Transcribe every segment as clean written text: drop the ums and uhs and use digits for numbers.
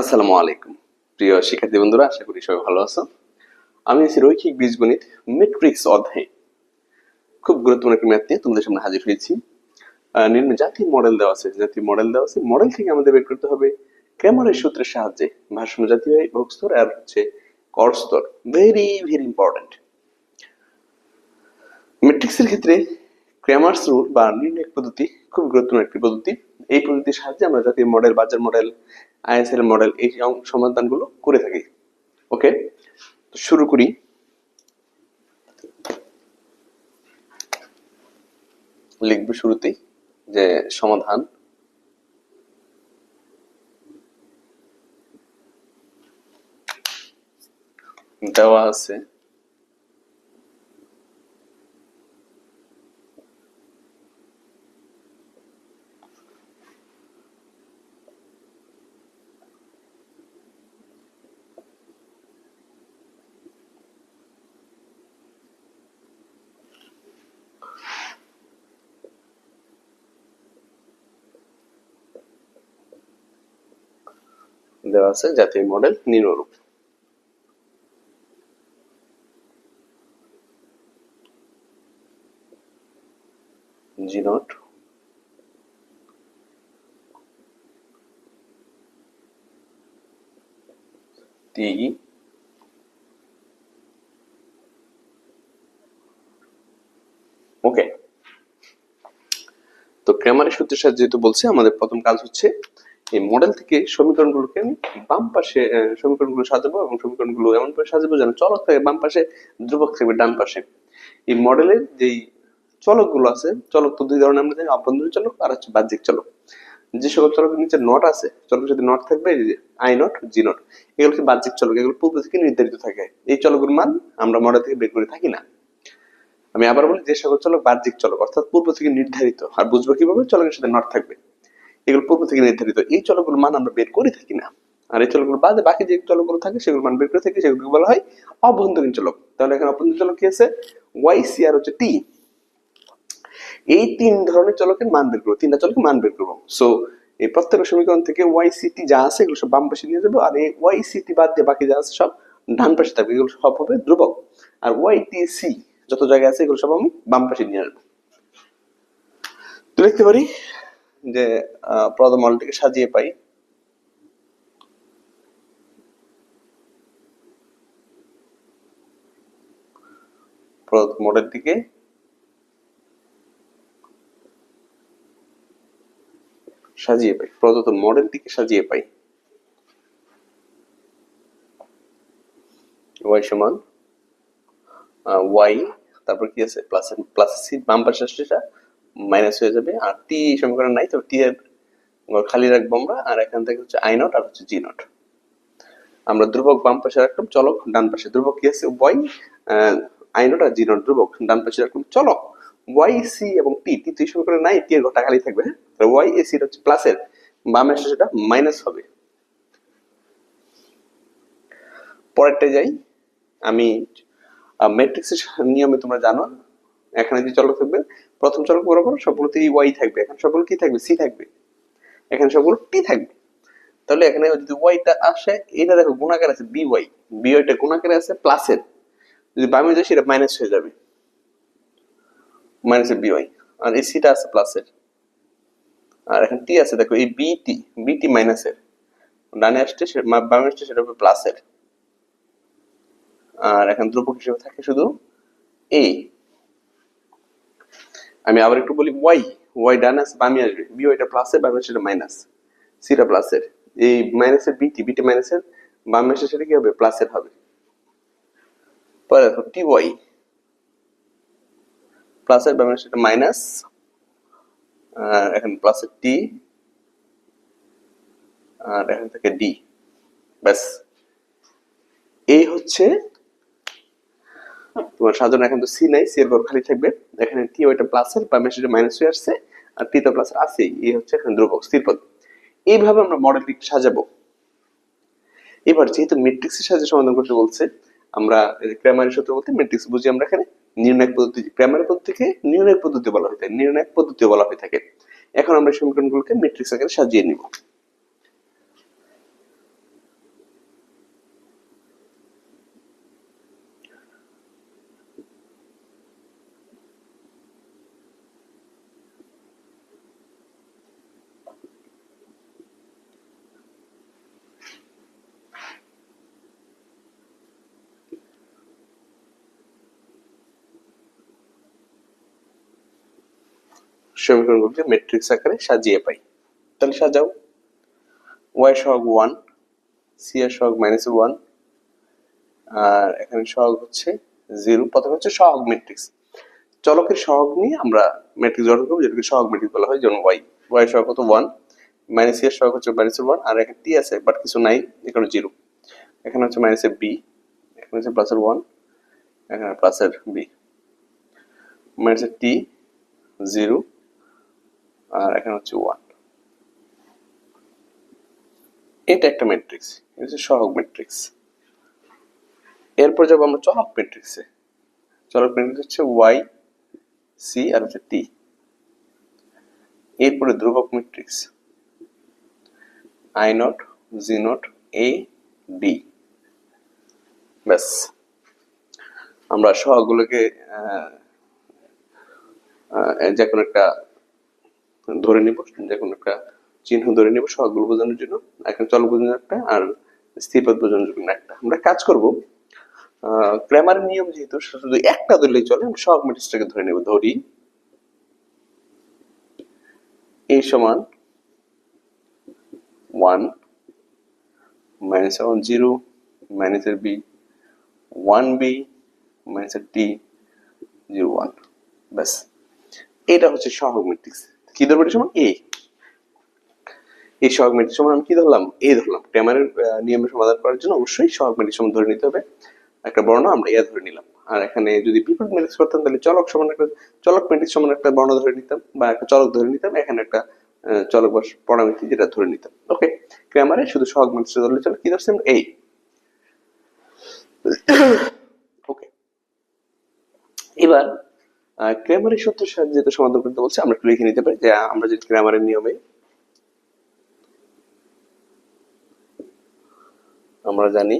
আসসালামু আলাইকুম প্রিয় শিক্ষার্থী বন্ধুরা, আশা করি সবাই ভালো আছো। আমি আছি রৈখিক বীজগণিত ম্যাট্রিক্স অধ্যায়ে খুব গুরুত্বপূর্ণ একটি ম্যাথ নিয়ে তোমাদের সামনে হাজির হয়েছি। জাতীয় মডেল দেওয়া আছে, মডেল থেকে আমাদের বের করতে হবে ক্র্যামারের সূত্রের সাহায্যে ভারসাম্য জাতীয় একক স্তর আর হচ্ছে কর স্তর। Very very important. ম্যাট্রিক্সের ক্ষেত্রে ক্র্যামারস রুল বা নির্ণায়ক পদ্ধতি খুব গুরুত্বপূর্ণ একটি পদ্ধতি। এই পদ্ধতির সাহায্যে আমরা জাতীয় মডেল, বাজার মডেল, আইএসএল মডেল এই সমাধানগুলো করে থাকি। ওকে, শুরু করি। লিখব শুরুতেই যে সমাধান দেওয়া আছে জাতীয় মডেল নিম্নরূপ। জি নট টি ওকে। তো ক্র্যামারের সূত্রের সাহায্যে যেহেতু বলছে, আমাদের প্রথম কাজ হচ্ছে এই মডেল থেকে সমীকরণগুলোকে আমি বাম পাশে সমীকরণগুলো সাজাবো, এবং সমীকরণগুলো এমন করে সাজাবো যেন চলক থাকে বাম পাশে, ধ্রুবক থাকবে ডান পাশে। এই মডেলের যেই চলকগুলো আছে, চলক তো দুই ধরনের, আমরা জানি অভ্যন্তরীণ চলক আর হচ্ছে বাহ্যিক চলক। যে সকল চলকের নিচে নট আছে, চলকের সাথে নট থাকবে, এই যে আই নট, জি নট, এগুলো হচ্ছে বাহ্যিক চলক। এগুলো পূর্ব থেকে নির্ধারিত থাকে। এই চলকগুলোর মান আমরা মডেল থেকে বের করে থাকি না। আমি আবার বলি, যে সকল চলক বাহ্যিক চলক অর্থাৎ পূর্ব থেকে নির্ধারিত, আর বুঝবো কিভাবে, চলকের সাথে নট থাকবে, এগুলো পূর্ব থেকে নির্ধারিত, এই চলকগুলোর মান আমরা বের করে থাকি না। আর এই চলকগুলো বাদে বাকি যে চলকগুলো থাকে সেগুলো মান বের করে থাকি, সেগুলোকে বলা হয় অভ্যন্তরীণ চলক। তাহলে এখানে অভ্যন্তরীণ চলক কি আছে? ওয়াই, সি আর হচ্ছে টি। এই তিন ধরনের চলকের মান বের করবো, তিনটা চলকের মান বের করবো। সো এই প্রত্যেকটা সমীকরণ থেকে ওয়াই সি টি যা আছে এগুলো সব বাম পাশে নিয়ে যাবো, আর এই ওয়াই সি টি বাদ দিয়ে বাকি যা আছে সব ডান পাশে থাকবে, এগুলো সব হবে ধ্রুবক। আর ওয়াই টি সি যত জায়গায় আছে এগুলো সব আমি বাম পাশে নিয়ে আসবো। তো লিখতে পারি যে প্রথম মডেলটিকে সাজিয়ে পাই, প্রদত্ত মডেলটিকে সাজিয়ে পাই y সমান y, তারপর কি আছে প্লাস প্লাস সি, বাম পাশে সেটা মাইনাস হয়ে যাবে, আর টি সমীকরণ নাই, তো টি এর খালি রাখবো আমরা, আর এখান থেকে হচ্ছে আই নট আর হচ্ছে জি নট। আমরা ধ্রুবক বাম পাশে রাখলাম, চলক ডান পাশে, ধ্রুবক কি আছে ওয়াই, আই নট আর জি নট ধ্রুবক, ডান পাশে রাখলাম চলক ওয়াই সি এবং টি। টি তুই সমীকরণ নাই, টি এর ঘরটা খালি থাকবে। হ্যাঁ, ওয়াই এ সি হচ্ছে প্লাসের, বামে আসলে সেটা মাইনাস হবে। পরেরটা যাই আমি। ম্যাট্রিক্সের নিয়মে তোমরা জানো, এখানে যে চলক থাকবে প্রথম চলক বরাবর সবগুলোতেই ওয়াই থাকবে, এখানে সবগুলো কি থাকবে? সি থাকবে, এখানে সবগুলো টি থাকবে। তাহলে এখানে যদি ওয়াইটা আসে, এটা দেখো গুণাকার আছে বি ওয়াই, বি ওয়াইটা গুণাকারে আছে প্লাসের, যদি বামে যায় সেটা মাইনাস হয়ে যাবে, মাইনাসের বি ওয়াই, আর এই সিটা আছে প্লাসের, আর এখানে টি আছে দেখো এই বিটি, বিটি মাইনাসের, ডানে আসছে বামে আসছে সেটা হবে প্লাসের, আর এখন ধ্রুবক হিসেবে থাকে শুধু এ। আমি আবার একটু বলি, ওয়াই, ওয়াই ডানে আছে বামে আসবে, বি ওয়াইটা প্লাসের, বামে সেটা মাইনাস, সিটা প্লাসের, এই মাইনাসের বিটি, বিটি মাইনাসের, বামে আসে সেটা কি হবে? প্লাসের হবে। পরে দেখো টি ওয়াই, প্লাসের বামে সেটা মাইনাস, আর এখন প্লাসের টি, আর এখান থেকে ডি। ব্যাস, এই হচ্ছে তোমার সাজানো। এখন তো সি নাই, সি এর ঘর খালি থাকবে, এখানে টি ওইটা প্লাসের, বামে সেটা মাইনাস হয়ে আসছে, আর টি তো প্লাস আছেই, এই হচ্ছে এখানে ধ্রুবক স্থির পদ। এইভাবে আমরা মডেলটি সাজাবো। এবার যেহেতু ম্যাট্রিক্সের সাহায্যে সমাধান করতে বলছে, আমরা ক্র্যামারের সূত্র বলতে ম্যাট্রিক্স বুঝি আমরা এখানে নির্ণায়ক পদ্ধতি, ক্র্যামারের পদ্ধতিকে নির্ণায়ক পদ্ধতি বলা হয়ে থাকে, নির্ণায়ক পদ্ধতি বলা হয়ে থাকে। এখন আমরা সমীকরণগুলোকে ম্যাট্রিক্স আকারে সাজিয়ে নিব। সমীকরণগুলোকে ম্যাট্রিক্স আকারে সাজিয়ে পাই। তাহলে সাজাও। y সহগ 1, c এর সহগ -1, আর এখানে সহগ হচ্ছে 0। প্রথমে হচ্ছে সহগ ম্যাট্রিক্স। চলকের সহগ নিয়ে আমরা ম্যাট্রিক্স গঠন করব, যেটাকে সহগ ম্যাট্রিক্স বলা হয়। যেমন y সহগ কত 1, c এর সহগ হচ্ছে -1, আর এখানে t আছে বাট কিছু নাই, এখানে 0। এখানে হচ্ছে মাইনাসের b, এখানে হচ্ছে প্লাসের 1, এখানে প্লাসের b, মাইনাসের t 0, আর এখানে হচ্ছে 1। এটা একটা ম্যাট্রিক্স, এটা হচ্ছে সহগ ম্যাট্রিক্স। এরপর যাব আমরা চলক ম্যাট্রিক্সে। চলক ম্যাট্রিক্স হচ্ছে y, c আর হচ্ছে t। এরপরে ধ্রুবক matrix i not, g not, a, d। ব্যাস, আমরা সহগগুলোকে যে কোনো একটা ধরে নিব, যে কোনো একটা চিহ্ন ধরে নিব সহগগুলো বোঝানোর জন্য, এখন চলক বোঝানোর একটা আর স্থিরপদ বোঝানোর জন্য একটা। আমরা কাজ করব ক্র্যামারের নিয়ম যেহেতু শুধু একটা ধরলেই চলে, আমরা সহগ ম্যাট্রিক্সটাকে ধরে নেব। ধরি a সমান 1, -1 0, মাইনাসের b 1b, মাইনাসের t 0 1। ব্যাস, এটা হচ্ছে সহগ ম্যাট্রিক্স। কি ধরবো এটা সমান a। এই সহগ ম্যাট্রিক্স সমান আমি কি ধরলাম? a ধরলাম। ক্র্যামারের নিয়মের সমাধান করার জন্য অবশ্যই সহগ ম্যাট্রিক্স সমান ধরে নিতে হবে। একটা বর্ণ আমরা a ধরে নিলাম। আর এখানে যদি বিপরীত ম্যাট্রিক্স করতাম তাহলে চলক সমান একটা চলক ম্যাট্রিক্স সমান একটা বর্ণ ধরে নিতাম, বা একটা চলক ধরে নিতাম। এখানে একটা চলক বা পরামিতি যেটা ধরে নিতাম। ওকে, ক্র্যামারে শুধু সহগ ম্যাট্রিক্স ধরলে চলে। কি ধরছি আমরা? a। ওকে, এবার ক্র্যামারের সূত্রের সাহায্যে যেটা সমাধান করতে বলছে আমরা একটু লিখে নিতে পারি। যে আমরা যদি ক্র্যামারের নিয়মে আমরা জানি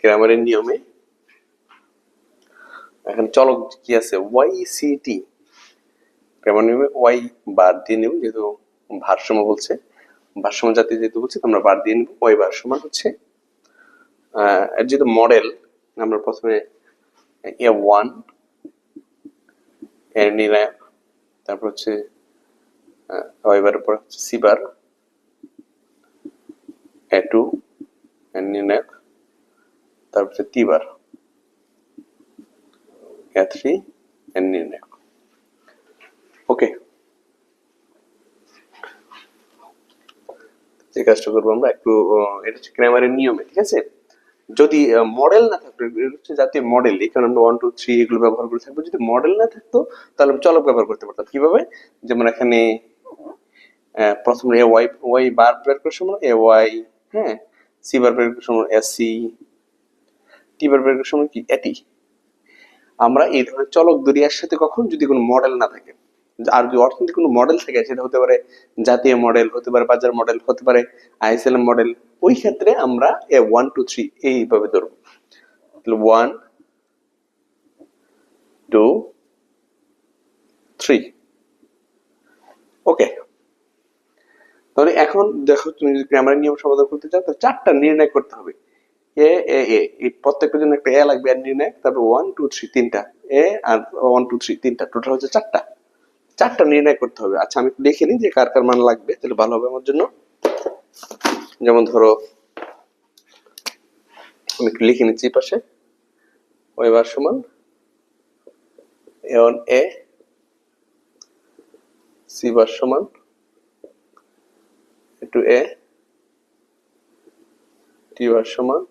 ক্র্যামারের নিয়মে এখানে চলক কি আছে? y c t। ক্র্যামার নিয়মে y বার দিয়ে নেব, যেহেতু ভারসাম্য বলছে, ভারসাম্য জাতীয় যেহেতু বলছে আমরা বার দিয়ে নেব। y বার সমান হচ্ছে এর যেহেতু মডেল, আমরা প্রথমে a1 এর নিলাম, তারপর হচ্ছে y বারের পর হচ্ছে c বার, a2 এর নিলাম, তারপর হচ্ছে t বার, a3 এর নিলাম। ওকে, যে কাজটা করবো আমরা একটু, এটা হচ্ছে ক্র্যামারের নিয়মে, ঠিক আছে? যদি মডেল না থাকতো, হচ্ছে জাতীয় মডেল, এখানে আমরা 1 2 3 এগুলো ব্যবহার করে থাকবো। যদি মডেল না থাকতো তাহলে আমি চলক ব্যবহার করতে পারতাম। কিভাবে? যেমন এখানে প্রথমে ওয়াই বার বের করার সময় ওয়াই, হ্যাঁ, সি বার বের করার সময় সি, টি বার বের করার সময় কি এটি। আমরা এই ধরনের চলক ধরি এর সাথে কখন? যদি কোনো মডেল না থাকে। আর যদি অর্থনৈতিক কোনো মডেল থাকে, সেটা হতে পারে জাতীয় মডেল, হতে পারে বাজার মডেল, হতে পারে আইএসএলএম মডেল, ওই ক্ষেত্রে আমরা 1 2 3 এইভাবে ধরবো। 1 2 3। ওকে, তাহলে এখন দেখো, তুমি যদি ক্র্যামারের নিয়ম সমাধান করতে চাও তাহলে চারটা নির্ণয় করতে হবে। এ এ এ এই প্রত্যেকটার জন্য একটা এ লাগবে, আর নির্ণয়, তারপর 1 2 3 তিনটা এ, আর 1 2 3 তিনটা, টোটাল হচ্ছে চারটা নির্ণয় করতে হবে। আচ্ছা, আমি একটু লিখে নিই যে কার কার মান লাগবে, তাহলে ভালো হবে আমার জন্য। যেমন ধরো, আমি একটু লিখে নিচ্ছি পাশে, ওই বার সমান a1 a, c বার সমান a2 a, t বার সমান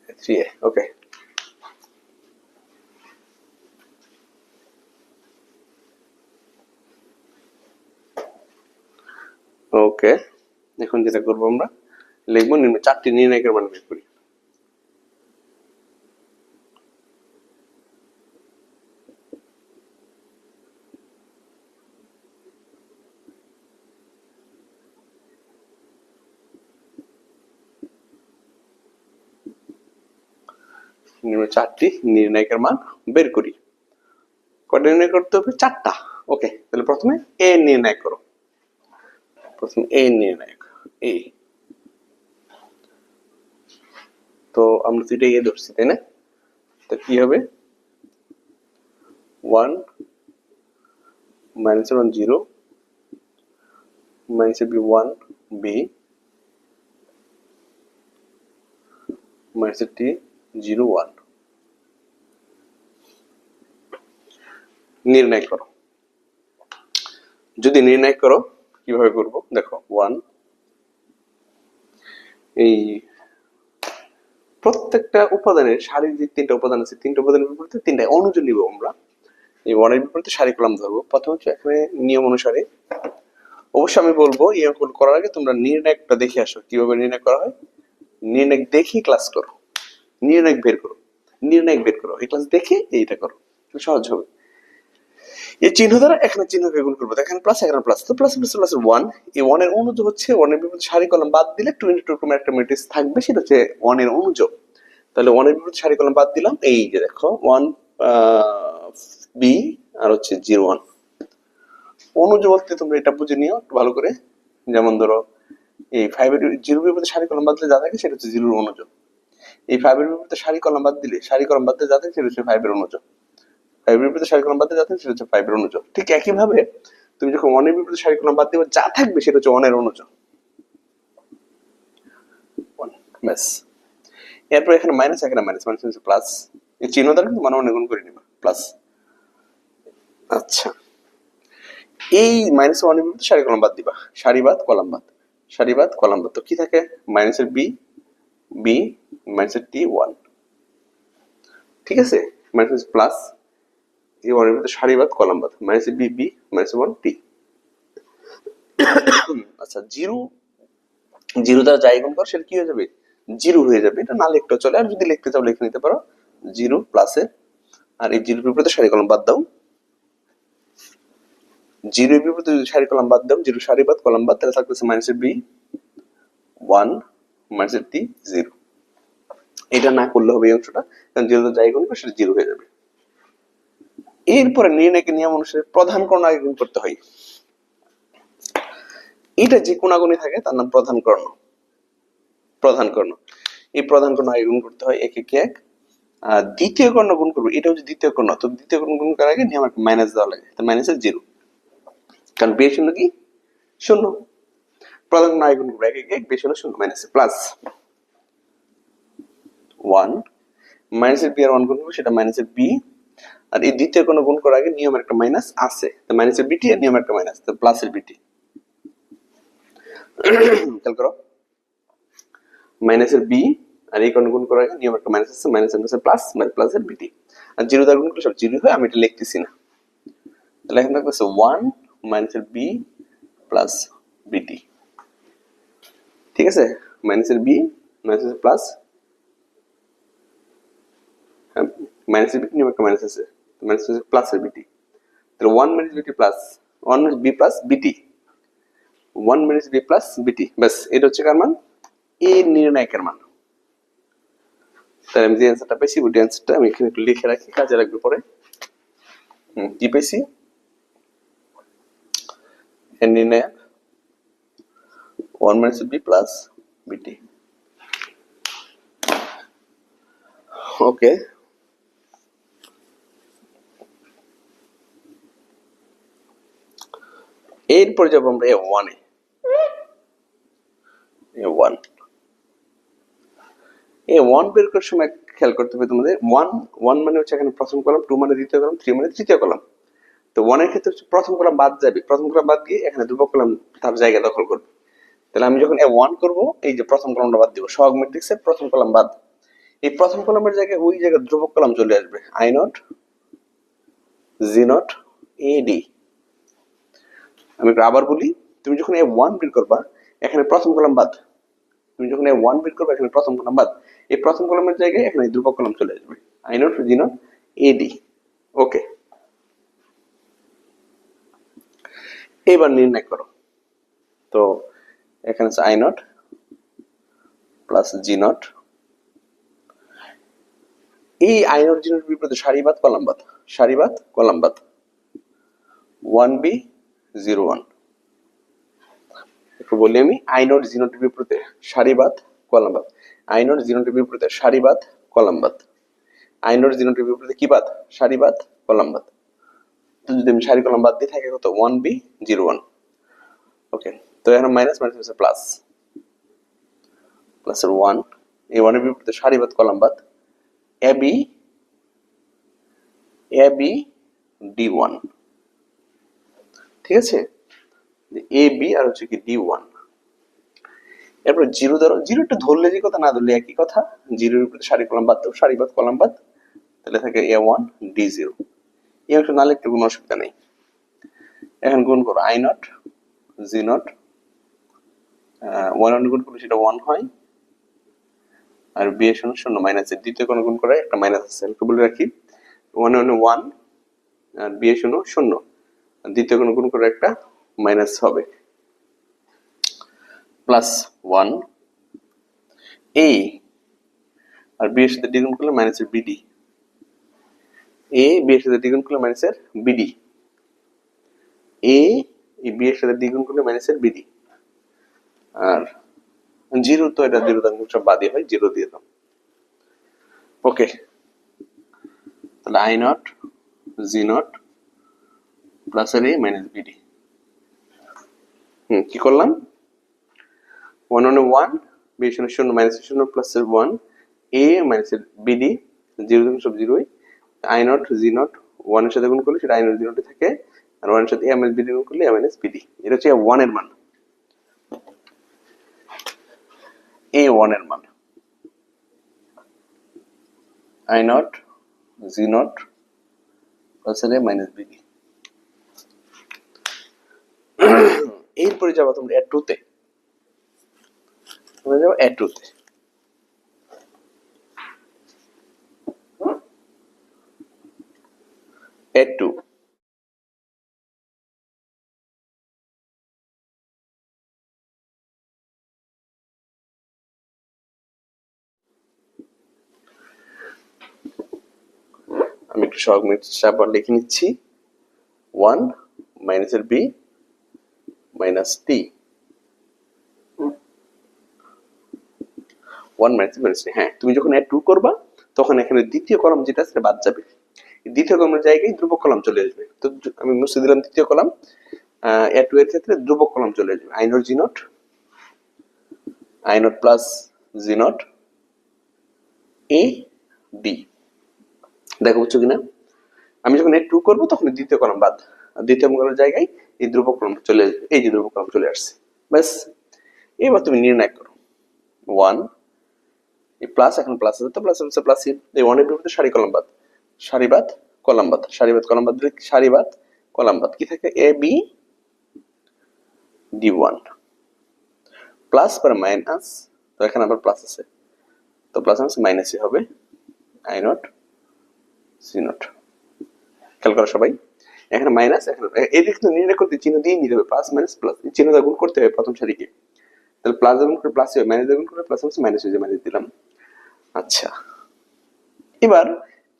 a3 a। ওকে, ওকে, এখন যেটা করবো আমরা লিখবো চারটি নির্ণায়কের মান বের করি। চারটি নির্ণায়কের মান বের করি। কয়টা নির্ণয় করতে হবে? চারটা। ওকে, তাহলে প্রথমে এ নির্ণয় করো। প্রথমে এ নির্ণায়ক, এ তো আমরা তো এটা ধরছি, তাই না? তো কি হবে, 1 minus 1 0 minus B 1 B minus T 0 1 নির্ণয় করো। যদি নির্ণয় করো কিভাবে করব দেখো, 1 এই প্রত্যেকটা উপাদানের সারির যে তিনটা উপাদান আছে, তিনটা উপাদানের বিপরীতে তিনটা অনুজ নিব আমরা। এই 1 এর বিপরীতে সারি কলাম ধরবো। প্রথমে হচ্ছে এখানে নিয়ম অনুসারে অবশ্যই আমি বলবো এই অঙ্কন করার আগে তোমরা নির্ণায়কটা দেখে আসো, কিভাবে নির্ণয় করা হয়। নির্ণায়ক দেখে ক্লাস করো, নির্ণায়ক বের করো, নির্ণায়ক বের করো, এই ক্লাস দেখে এইটা করো, সহজ হবে। এই চিহ্ন দ্বারা এখানে চিহ্নকে গুণ করবো, এখানে প্লাস এখানে প্লাস, তো প্লাস প্লাস প্লাস 1। এই 1 এর অনুজ হচ্ছে 1 এর বিপরীতে সারি কলাম বাদ দিলে 2 into 2 এরকম একটা ম্যাট্রিক্স থাকবে, সেটা হচ্ছে 1 এর অনুজ। তাহলে 1 এর বিপরীতে সারি কলাম বাদ দিলাম, এই যে দেখো 1 বি আর হচ্ছে 0 1। অনুজ বলতে তোমরা এটা বুঝে নিও একটু ভালো করে। যেমন ধরো এই 5 এর 0 এর বিপরীতে সারি কলাম বাদ দিলে যা থাকে সেটা হচ্ছে 0 এর অনুজ। এই 5 এর বিপরীতে সারি কলাম বাদ দিলে সারি কলাম বাদ দিলে যা থাকে সেটা হচ্ছে 5 এর অনুজ। 5 এর বিপরীতে সারি কলাম বাদ দিলে যা থাকে সেটা হচ্ছে 5 এর অনুজ। ঠিক একই ভাবে তুমি যখন 1 এর বিপরীতে সারি কলাম বাদ দিবে যা থাকবে সেটা হচ্ছে 1 এর অনুজ। 1 ব্যাস। এরপর এখানে মাইনাস, এখানে মাইনাস, মাইনাস হচ্ছে প্লাস। এই চিহ্ন দ্বারা কিন্তু মান গুণ করে নিবা, প্লাস। আচ্ছা, এই মাইনাস 1 এর বিপরীতে সারি কলাম বাদ দিবা, সারি বাদ কলাম বাদ, সারি বাদ কলাম বাদ। তো কি থাকে, মাইনাসের বি বি মাইনাসের টি 1, ঠিক আছে। মাইনাস প্লাস এই 1 এর ভিতরে সারি বাদ কলাম বাদ, মাইনাসের বি বি মাইনাস 1 টি। আচ্ছা, 0 0 দ্বারা যাই গুণ করো সেটা কি হয়ে যাবে, 0 হয়ে যাবে। এটা না লিখতেও চলে, আর যদি লিখতে চাও লিখে নিতে পারো 0 প্লাসে, আর এই 0 এর বিপরীতে সারি কলাম বাদ দাও। 0 এর বিপরীতে যদি সারি কলাম বাদ দাও, 0 সারি বাদ কলাম বাদ, তাহলে থাকতেছে মাইনাসের বি 1 মাইনাসের টি 0। এটা না করলে হবে এই অংশটা, কারণ 0 দ্বারা যাই গুণ করো সেটা 0 হয়ে যাবে। এরপরে নির্ণয়কে নিয়ম অনুসারে প্রধান কর্ণ আগে গুণ করতে হয়। এটা যে কোণাগুণি থাকে তার নাম প্রধান কর্ণ। প্রধান কর্ণ, এই প্রধান কর্ণ আগে গুণ করতে হয়, এক এক এক। আর দ্বিতীয় কর্ণ গুণ করবো, এটা হচ্ছে দ্বিতীয় কর্ণ। তো দ্বিতীয় কর্ণ গুণ করার আগে নিয়ম একটা মাইনাস দেওয়া লাগে, তো মাইনাসের 0, কারণ বেশ হলো কি শূন্য। প্রধান কর্ণ আগে গুণ করবো, এক এক এক, বেশ হলো শূন্য, মাইনাসে প্লাস 1 মাইনাসের বি আর 1 গুণ করবো, সেটা মাইনাসের বি। আর এই দ্বিতীয় কর্ণ গুণ করার আগে নিয়ম একটা মাইনাস আছে, তো মাইনাসের বিটি আর নিয়ম একটা মাইনাস, তো প্লাসের বিটি। খেয়াল করো, মাইনাসের বি আর এই কর্ণ গুণ করার আগে নিয়ম একটা মাইনাস আছে, মাইনাস এর প্লাস, মানে প্লাসের বিটি। আর 0 দ্বারা গুণ করলে সব 0 হয়, আমি এটা লিখতেছি না। তাহলে এখানে থাকতেছে 1 মাইনাসের বি প্লাস বিটি, ঠিক আছে। মাইনাসের বি মাইনাসের প্লাস, মাইনাসের বিটি নিয়ম একটা মাইনাস আছে, মাইনাস হচ্ছে প্লাসের বিটি। তাহলে 1 মাইনাস বিটি প্লাস 1 মাইনাস বি প্লাস বিটি, 1 মাইনাস বি প্লাস বিটি, ব্যাস। এটা হচ্ছে কার মান, এ নির্ণায়কের মান। তাহলে আমি যে অ্যান্সারটা পেয়েছি ওই অ্যান্সারটা আমি এখানে একটু লিখে রাখি, কাজে লাগবে পরে। কি পেয়েছি, এর নির্ণায়ক 1 মাইনাস বি প্লাস বিটি। ওকে, এরপরে যাবো আমরা A1 এ। A1 বের করার সময় খেয়াল করতে হবে তোমাদের, 1 মানে হচ্ছে এখানে প্রথম কলাম, 2 মানে দ্বিতীয় কলাম, 3 মানে তৃতীয় কলাম। তো 1 এর ক্ষেত্রে হচ্ছে প্রথম কলাম বাদ যাবে, প্রথম কলাম বাদ গিয়ে এখানে ধ্রুবক কলাম তার জায়গা দখল করবে। তাহলে আমি যখন A1 করব, এই যে প্রথম কলামটা বাদ দিব, সহগ ম্যাট্রিক্সের প্রথম কলাম বাদ। এই প্রথম কলামের জায়গায় ওই জায়গায় ধ্রুবক কলাম চলে আসবে, I not G not AD। আমি আবার বলি, তুমি যখন A1 বের করবা এখানে প্রথম কলাম বাদ, তুমি যখন A1 বের করবা এখানে প্রথম কলাম বাদ, এই প্রথম কলামের জায়গায় এখানে ধ্রুবক কলাম চলে আসবে, I not G not AD। ওকে, এবার নির্ণয় করো। তো এখানে আছে I not plus G not, এই I নট জি নট বিপরীতে সারি বাদ কলাম বাদ, সারি বাদ কলাম বাদ, 1b 0 1। একটু বলি আমি, I নট জি নট বিপরীতে সারি বাদ কলাম বাদ। আই নট জি নটের বিপরীতে সারিবাদ কলাম বাদ। আই নট জি নটের বিপরীতে কি বাদ? সারিবাদ কলাম বাদ। তো যদি আমি সারি কলাম বাদ দিয়ে থাকে কত 1b 01। ওকে, তো এখানে মাইনাস মাইনাস হচ্ছে প্লাস, প্লাসের 1, এই 1 এর বিপরীতে সারিবাদ কলাম বাদ ab d1। ঠিক আছে, ab আর হচ্ছে কি d1। এরপর জিরো ধরো, জিরো একটু ধরলে যে কথা, না ধরলে একই কথা। জিরোর উপরে সারি কলাম বাদ দাও, সারি বাদ কলাম বাদ, তাহলে থাকে a1 d0। এই অংশ না লিখতে কোনো অসুবিধা নেই। এখন গুণ করো আই নট জি নট, 1 গুণ করলে সেটা 1 হয়, আর বি এর শূন্য শূন্য মাইনাসের দ্বিতীয় কোণ গুণ করে একটা মাইনাস আছে, একটু বলে রাখি। 1 1 আর বি এর শূন্য শূন্য, দ্বিতীয় কোণ গুণ করে একটা মাইনাস হবে, প্লাস 1 এ আর বি এর সাথে দ্বিগুণ করলে মাইনাসের বিডি, এ বি এর সাথে দ্বিগুণ করলে মাইনাসের বিডি, এ বি এর সাথে দ্বিগুণ করলে মাইনাসের বিডি। আর জিরো তো এটা জিরো দাম সব বাদই হয়, জিরো দিয়ে দাও। ওকে, তাহলে I naught G naught plus এর এ মাইনাস বিডি। কি করলাম? 1 1 বি এর শূন্য মাইনাস শূন্য প্লাস এর 1 এ মাইনাস এর বিডি, জিরো দাম সব জিরোই। আই নট জি নট 1 এর সাথে গুণ করলে সেটা আই নট জি নটে থাকে, আর 1 এর সাথে এ মাইনাস বিডি গুণ করলে এ মাইনাস বিডি। এটা হচ্ছে 1 এর মান, এ 1 এর মান। I naught G naught plus এর এ মাইনাস বিডি। এরপরে যাবো তোমরা এ টুতে, তোমরা যাবো এ টুতে। এ টু আমি একটু সহগ আবার লিখে নিচ্ছি। 1 মাইনাস এর বি মাইনাস টি, 1 মাইনাস মাইনাস। হ্যাঁ, তুমি যখন এড 2 করবা তখন এখানে দ্বিতীয় কলাম যেটা সেটা বাদ যাবে, দ্বিতীয় কলামের জায়গায় ধ্রুবক কলাম চলে আসবে। তো আমি মুছে দিলাম দ্বিতীয় কলাম, এড 2 এর ক্ষেত্রে ধ্রুবক কলাম চলে আসবে। I naught G naught, I naught plus G naught A D. দেখো বুঝছো কিনা? আমি যখন এড 2 করবো তখন দ্বিতীয় কলাম বাদ, দ্বিতীয় কলামের জায়গায় এই ধ্রুবক কলাম চলে আসবে। এই যে ধ্রুবক কলাম চলে আসছে, ব্যাস। এবার তুমি নির্ণয় করো 1 প্লাস, এখন প্লাস আছে তো প্লাস হচ্ছে প্লাস, এই 1 এর বিপরীতে সারি কলাম বাদ, সারি বাদ কলাম বাদ, সারি বাদ কলাম বাদ দিলে সারি বাদ কলাম বাদ কি থাকে? এ বি d1 প্লাস পরে মাইনাস, তো এখানে আবার প্লাস আছে, তো প্লাস মাইনাস মাইনাসই হবে। আই নট সি নট, খেয়াল করো সবাই। এখানে মাইনাস, এখানে এই দিক নির্ণয় করতে চিহ্ন দিয়ে নিতে হবে, প্লাস মাইনাস প্লাস, চিহ্ন দা গুণ করতে হবে প্রথম সারিকে, তাহলে প্লাস গুণ করে প্লাস হবে, মাইনাস গুণ করে প্লাস মাইনাস হয়ে যায়, মাইনাস দিলাম। আচ্ছা, এবার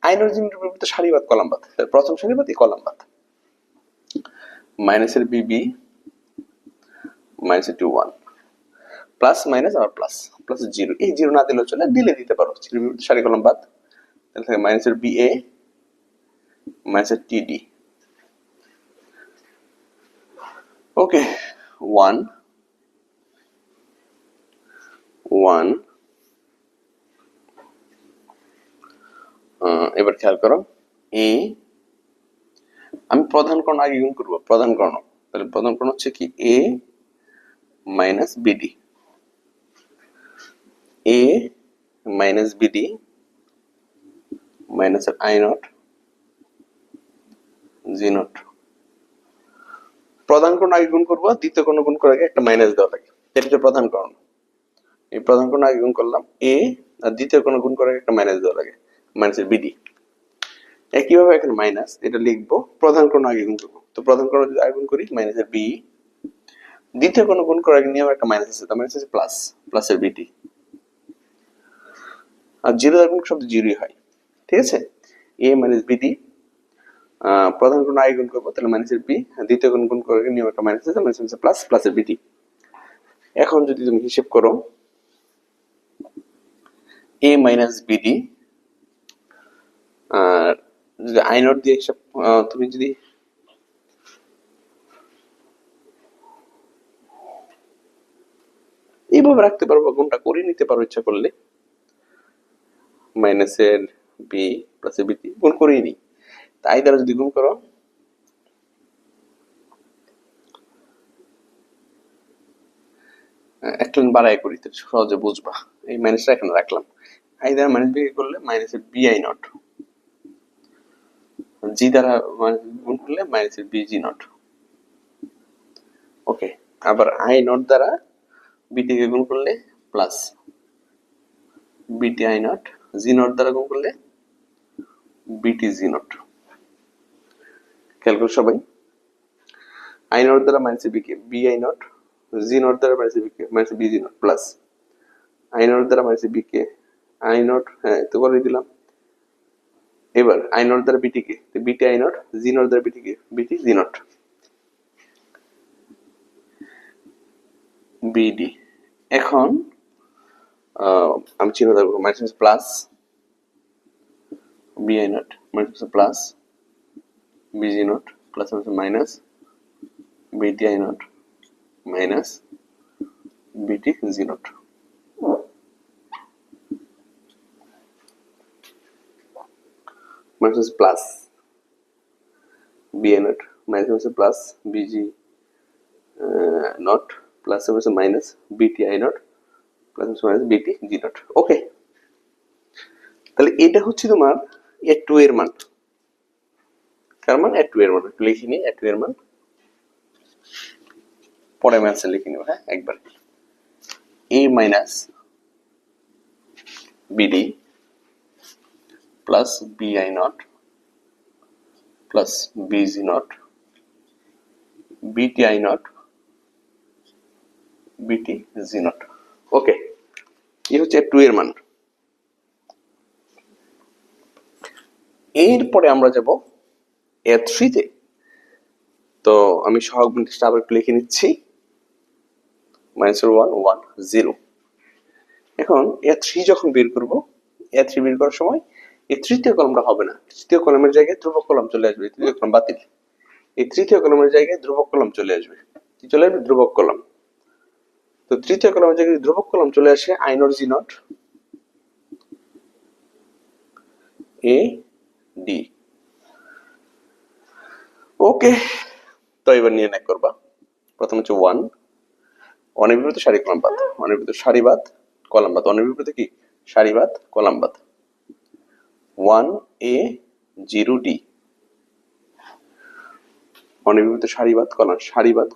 আই নট জি নটের বিপরীতে সারি বাদ কলাম বাদ, প্রথম সারি বাদ এই কলাম বাদ, মাইনাসের বিবি মাইনাস টু 1 প্লাস মাইনাস আবার প্লাস, প্লাস জিরো, এই জিরো না দিলেও চলে, দিলে দিতে পারো, সারি কলাম বাদ, তাহলে থাকে মাইনাসের বি এ মাইনাসের টি ডি। ওকে, 1 1 এবার খেয়াল করো, এ আমি প্রধান কর্ণ আগে গুণ করবো, প্রধান কর্ণ, তাহলে প্রধান কর্ণ হচ্ছে কি A minus BD, A minus BD minus I naught G naught. প্রধান কর্ণ আগে গুণ করবো, দ্বিতীয় কর্ণ গুণ করার আগে একটা মাইনাস দেওয়া লাগে, এটা হচ্ছে প্রধান কর্ণ। এই প্রধান কর্ণ আগে গুণ করলাম এ, আর দ্বিতীয় কর্ণ গুণ করার আগে একটা মাইনাস দেওয়া লাগে, মাইনাসের বিডি। একইভাবে এখানে মাইনাস, এটা লিখবো, প্রধান কর্ণ আগে গুণ করবো, তো প্রধান কর্ণ যদি আগে গুণ করি মাইনাসের বি, দ্বিতীয় কর্ণ গুণ করার আগে নিয়ম একটা মাইনাস আছে, তার মাইনাস আছে প্লাস, প্লাসের বিডি। আর জিরো এবং শব্দ জিরোই হয়, ঠিক আছে। এ মাইনাস বিডি, প্রধান কর্ণ আগে গুণ করবো, তাহলে মাইনাসের বি, দ্বিতীয় কর্ণ গুণ করার আগে নিয়ম একটা মাইনাস আছে, মাইনাস আছে প্লাস, প্লাসের বিডি। এখন যদি তুমি হিসেব করো এ মাইনাস বিডি, আর যদি আই নট দিয়ে হিসাব তুমি যদি এইভাবে রাখতে পারো, গুণটা করে নিতে পারো ইচ্ছা করলে, মাইনাসের বি প্লাস বি গুণ করেই নি, তাই দ্বারা যদি গুণ করো একটা বাড়াই করি সহজে বুঝবা। এই মাইনাসটা এখানে রাখলাম, আই দ্বারা মাইনাস বি করলে মাইনাসের বি আই নট, জি দ্বারা গুণ করলে মাইনাসের বি জি নট। ওকে, আবার আই নট দ্বারা বিটি কে গুণ করলে প্লাস বিটি আই নট, জি নট দ্বারা গুণ করলে বিটি জি নট। খেয়াল করো সবাই, আই নট দ্বারা minus B K B I naught, G naught দ্বারা minus B K minus B G naught, plus I naught দ্বারা minus B K I naught, হ্যাঁ তো করে দিলাম। এবার আই নট দ্বারা বিটি কে বিটি আই নট, জি নট দ্বারা বিটি কে বিটি জি নট। বিডি এখন আমি চিহ্ন দেবো minus plus B I naught minus plus BG naught plus minus BT I naught minus BT G naught. Minus plus B I naught minus plus BG naught plus minus BT I naught plus minus BT G naught. ওকে, তাহলে এটা হচ্ছে তোমার এ two এর মান, কার মান? এ two এর মান। একটু লিখে নিই এ টু এর মান, পরে আমি আনসার লিখে নিব। হ্যাঁ, একবার এ মাইনাস বিডি প্লাস বিআই নট প্লাস বিজি নট বিটি আই নট বিটি জি নট। ওকে, এই হচ্ছে টু এর মান। এরপরে আমরা যাব এ থ্রিতে। তো আমি সহগ বিন্যাসটা আবার একটু লিখে নিচ্ছি, মাইনাস ওয়ান ওয়ান জিরো। এখন এ থ্রি যখন বের করবো, এ থ্রি বের করার সময় এই তৃতীয় কলমটা হবে না, তৃতীয় কলমের জায়গায় ধ্রুবক কলম চলে আসবে, তৃতীয় কলম বাতিল। এই তৃতীয় কলমের জায়গায় ধ্রুবক কলম চলে আসবে, কি চলে আসবে? ধ্রুবক কলম। তো তৃতীয় কলমের জায়গায় ধ্রুবক কলম চলে আসে I naught G naught A D. Okay, তো এবার নির্ণয় করবা। প্রথম হচ্ছে ওয়ান, ওয়ানের বিপরীতে সারি কলামবাদ, ওয়ানের বিপরীতে সারিবাদ কলামবাদ, ওয়ানের বিপরীতে কি? সারিবাদ কলামবাদ। ওয়ান এ জিরো ডি, ওয়ানের বিপরীতে সারিবাদ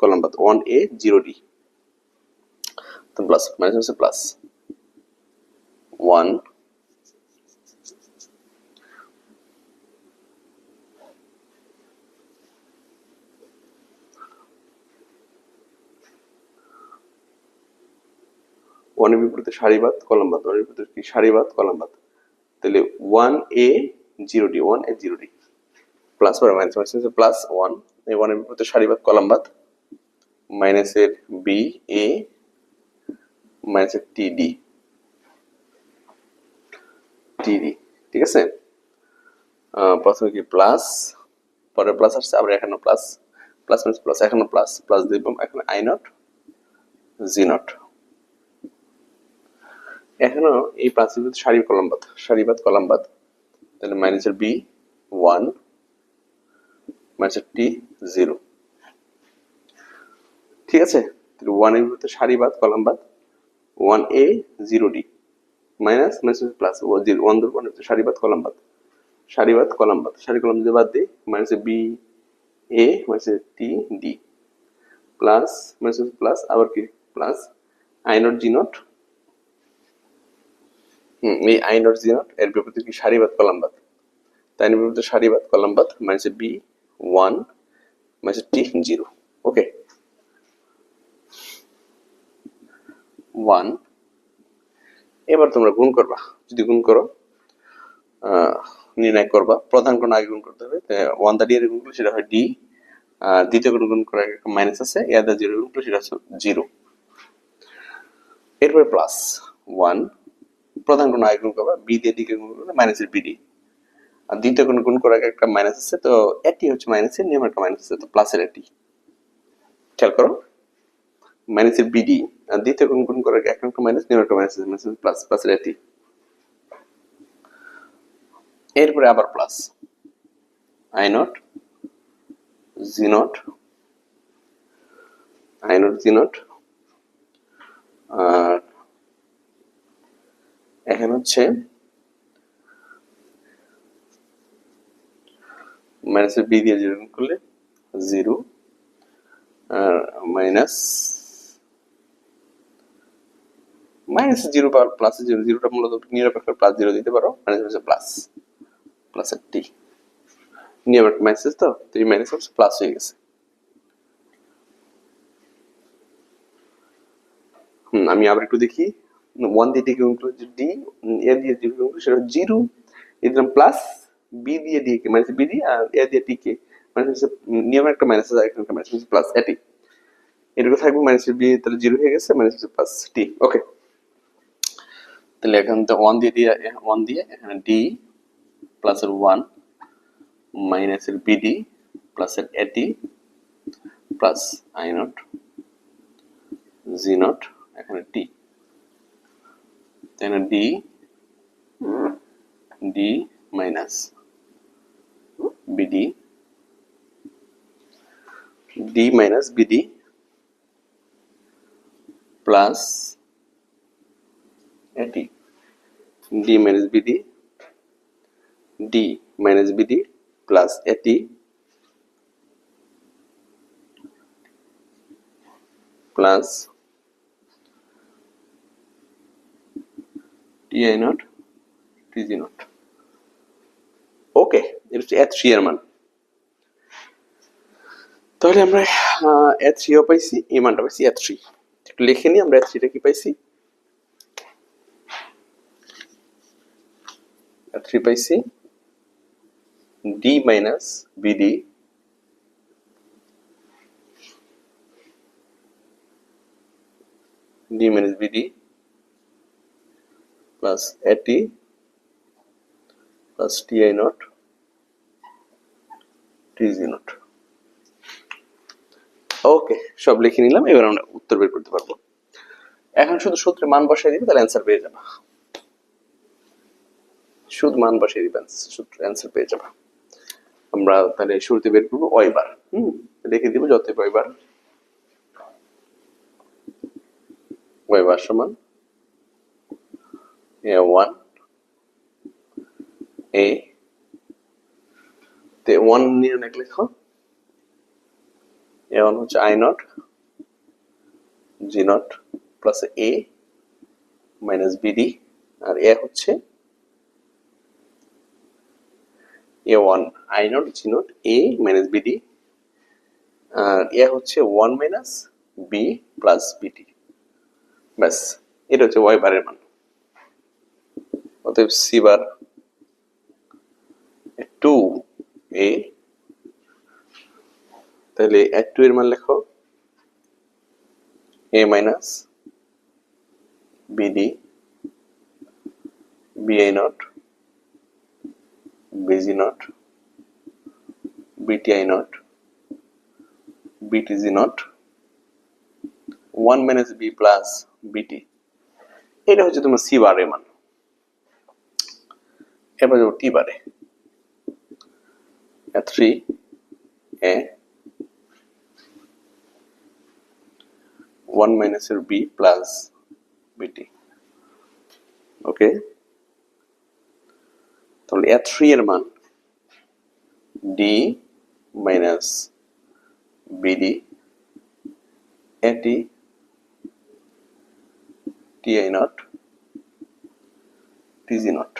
কলামবাদ, ওয়ান এ জিরো ডি। তো প্লাস মাইনাস হচ্ছে প্লাস ওয়ান ওয়ানের বিপরীতে সারিবাদ কলামবাদ, ওয়ানের বিপরীতে কি? সারিবাদ কলামবাদ। তাহলে one A zero D, one A zero D plus পরে মাইনাস, মাইনাস হচ্ছে প্লাস ওয়ান, এই ওয়ানের বিপরীতে সারিবাদ কলামবাদ, মাইনাসের বি এ মাইনাসের টি ডি টি ডি। ঠিক আছে, প্রথমে কি প্লাস, পরে প্লাস আসছে, আবার এখানে প্লাস, প্লাস মাইনাস প্লাস, এখানে প্লাস প্লাস দিব, এখানে আই নট জি নট। এখানে এই প্লাসের ভিতরে সারিবাদ কলামবাদ, তাহলে মাইনাসের বি ওয়ান মাইনাসের টি জিরো। ঠিক আছে, তাহলে ওয়ানের ভিতরে সারিবাদ কলামবাদ, one A zero D minus minus plus one ধরবো, সারিবাদ কলামবাদ, সারিবাদ কলামবাদ, সারি কলাম যদি বাদ দিই, মাইনাসের বি এ মাইনাসের T D plus minus plus, আবার কি plus I naught G not, এই আই নট জি নট এর বিপরীতে কি? সারিবাদ কলামবাদ, তাই এর বিপরীতে সারিবাদ কলামবাদ, মাইনাসের বি ওয়ান মাইনাসের টি জিরো। ওকে, ওয়ান। এবার তোমরা গুণ করবা, যদি গুণ করো নির্ণয় করবা, প্রধান কোণ আগে গুণ করতে হবে, ওয়ান দা ডি এর গুণ করলে সেটা হয় ডি, আর দ্বিতীয় কোণ গুণ করার একটা মাইনাস আছে, এর দা জিরো গুণ করলে সেটা হচ্ছে জিরো। এরপরে প্লাস ওয়ান প্রধান কোণ আগে গুণ করবা, বি দিয়ে ডি কে গুণ করলে মাইনাসের বিডি, আর দ্বিতীয় কোণ গুণ করার আগে একটা মাইনাস আছে, তো এটি হচ্ছে মাইনাসের, নিয়ম একটা মাইনাস আছে, তো প্লাসের এটি। খেয়াল করো, মাইনাসের বিডি আর দ্বিতীয় কোণ গুণ করার আগে একটা মাইনাস, নিয়ম একটা মাইনাস আছে, মাইনাস প্লাস, প্লাসের এটি। এরপরে আবার plus I naught G naught, I naught G naught, আর এখানে হচ্ছে মাইনাসের বি দিয়ে জিরো গুণ করলে জিরো, আর minus minus zero power plus zero, জিরোটা মূলত নিরপেক্ষ, প্লাস জিরো দিতে পারো, মাইনাস হচ্ছে প্লাস, প্লাসের টি, নিরপেক্ষ মাইনাস তো এই মাইনাস হচ্ছে প্লাস হয়ে গেছে। আমি আবার একটু দেখি, ওয়ান দিয়ে গুণ করলে ডি, এ দিয়ে জিরো গুণ করলে সেটা জিরো, এই দিলাম প্লাস, বি দিয়ে ডি কে মাইনাস বিডি, আর এ দিয়ে টি কে মাইনাস হচ্ছে নিয়মের একটা মাইনাস আছে, একটা মাইনাস হচ্ছে প্লাস এটি, এটুকু থাকবে মাইনাস বি, তাহলে জিরো হয়ে গেছে, মাইনাস হচ্ছে প্লাস টি। ওকে, তাহলে এখান থেকে ওয়ান দিয়ে এখানে ডি প্লাসের ওয়ান মাইনাসের বিডি প্লাসের এটি plus I naught G naught, এখানে টি, এখানে D D minus BD, D minus BD plus AT, D minus BD, D minus BD plus AT plus T I naught T G naught. Okay, এটা হচ্ছে A three এর মান। তাহলে আমরা এ থ্রিও পাইছি, এই মানটা পাইছি এ থ্রি। একটু লিখে নিই আমরা এ থ্রিটা কি পাইছি। এ থ্রি পাইছি D minus BD D minus BD plus AT plus T I naught T G naught. Okay, সব লিখে নিলাম, এবার আমরা উত্তর বের করতে পারবো। এখন শুধু সূত্রে মান বসাই দিবে, তাহলে অ্যান্সার পেয়ে যাবা। শুধু মান বসাই দিবে, সূত্রে অ্যান্সার পেয়ে যাবা। আমরা তাহলে শুরুতে বের করবো ওয়াই বার। লিখে দিব যত ওয়াই বার সমান এ ওয়ান, এ তে ওয়ান নিয়ে অনেক লেখো, এ ওয়ান হচ্ছে I naught G naught plus A minus BD, আর এ হচ্ছে A one I naught G naught A minus BD, আর এ হচ্ছে one minus B plus BD. ব্যাস, এটা হচ্ছে ওয়াই বারের মান। অতএব সি বার টু এ, তাহলে টু এর মান লেখো A minus BD BI naught BG naught BTI naught BTG naught one minus B plus BT. এটা হচ্ছে তোমার সি বারের মান। এবার যাবো টি বারে, থ্রি এ ওয়ান মাইনাসের বি প্লাস বিটি। ওকে, তাহলে এ থ্রি এর মান ডি মাইনাস বিডি এটি টিআই নট টিজি নট।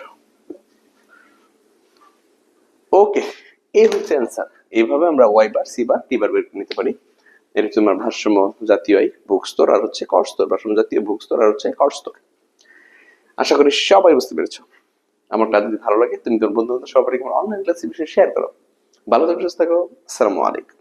ওকে, এই হচ্ছে অ্যান্সার। এইভাবে আমরা ওয়াই বার সি বার টি বার বের করে নিতে পারি। এটা হচ্ছে আমার ভারসাম্য জাতীয় ভোগ স্তর, আর হচ্ছে কর স্তর, ভারসাম্য জাতীয় ভোগ স্তর, আর হচ্ছে কর স্তর। আশা করি সবাই বুঝতে পেরেছো। আমার ক্লাস যদি ভালো লাগে তুমি তোমার বন্ধু বান্ধব সবাই অনলাইন ক্লাস বিষয়ে শেয়ার করো। ভালো থাকো, সুস্থ থাকো, আসসালামু আলাইকুম।